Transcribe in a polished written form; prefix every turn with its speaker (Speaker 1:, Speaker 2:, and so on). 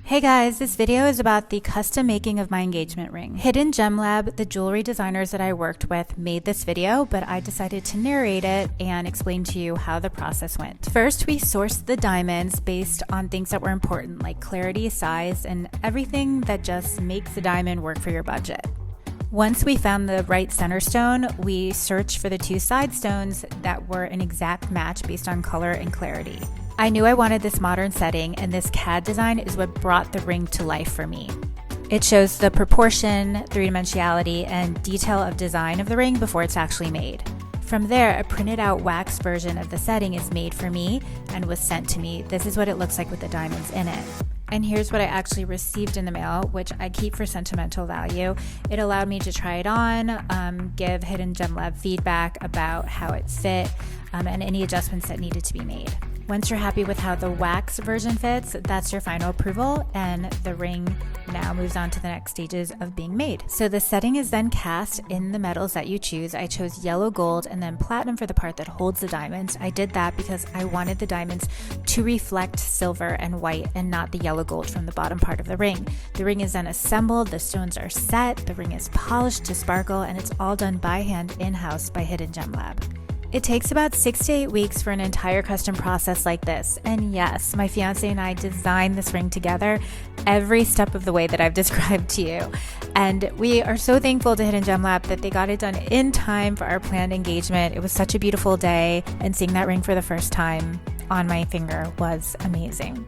Speaker 1: Hey guys, this video is about the custom making of my engagement ring. Hidden Gem Lab, the jewelry designers that I worked with, made this video, but I decided to narrate it and explain to you how the process went. First, we sourced the diamonds based on things that were important, like clarity, size, and everything that just makes the diamond work for your budget. Once we found the right center stone, we searched for the two side stones that were an exact match based on color and clarity. I knew I wanted this modern setting, and this Cad design is what brought the ring to life for me. It shows the proportion, three-dimensionality, and detail of design of the ring before it's actually made. From there, a printed out wax version of the setting is made for me and was sent to me. This is what it looks like with the diamonds in it. And here's what I actually received in the mail, which I keep for sentimental value. It allowed me to try it on, give Hidden Gem Lab feedback about how it fit, and any adjustments that needed to be made. Once you're happy with how the wax version fits, that's your final approval, and the ring now moves on to the next stages of being made. So the setting is then cast in the metals that you choose. I chose yellow gold and then platinum for the part that holds the diamonds. I did that because I wanted the diamonds to reflect silver and white and not the yellow gold from the bottom part of the ring. The ring is then assembled, the stones are set, the ring is polished to sparkle, and it's all done by hand in-house by Hidden Gem Lab. It takes about 6 to 8 weeks for an entire custom process like this. And yes, my fiance and I designed this ring together every step of the way that I've described to you. And we are so thankful to Hidden Gem Lab that they got it done in time for our planned engagement. It was such a beautiful day, and seeing that ring for the first time on my finger was amazing.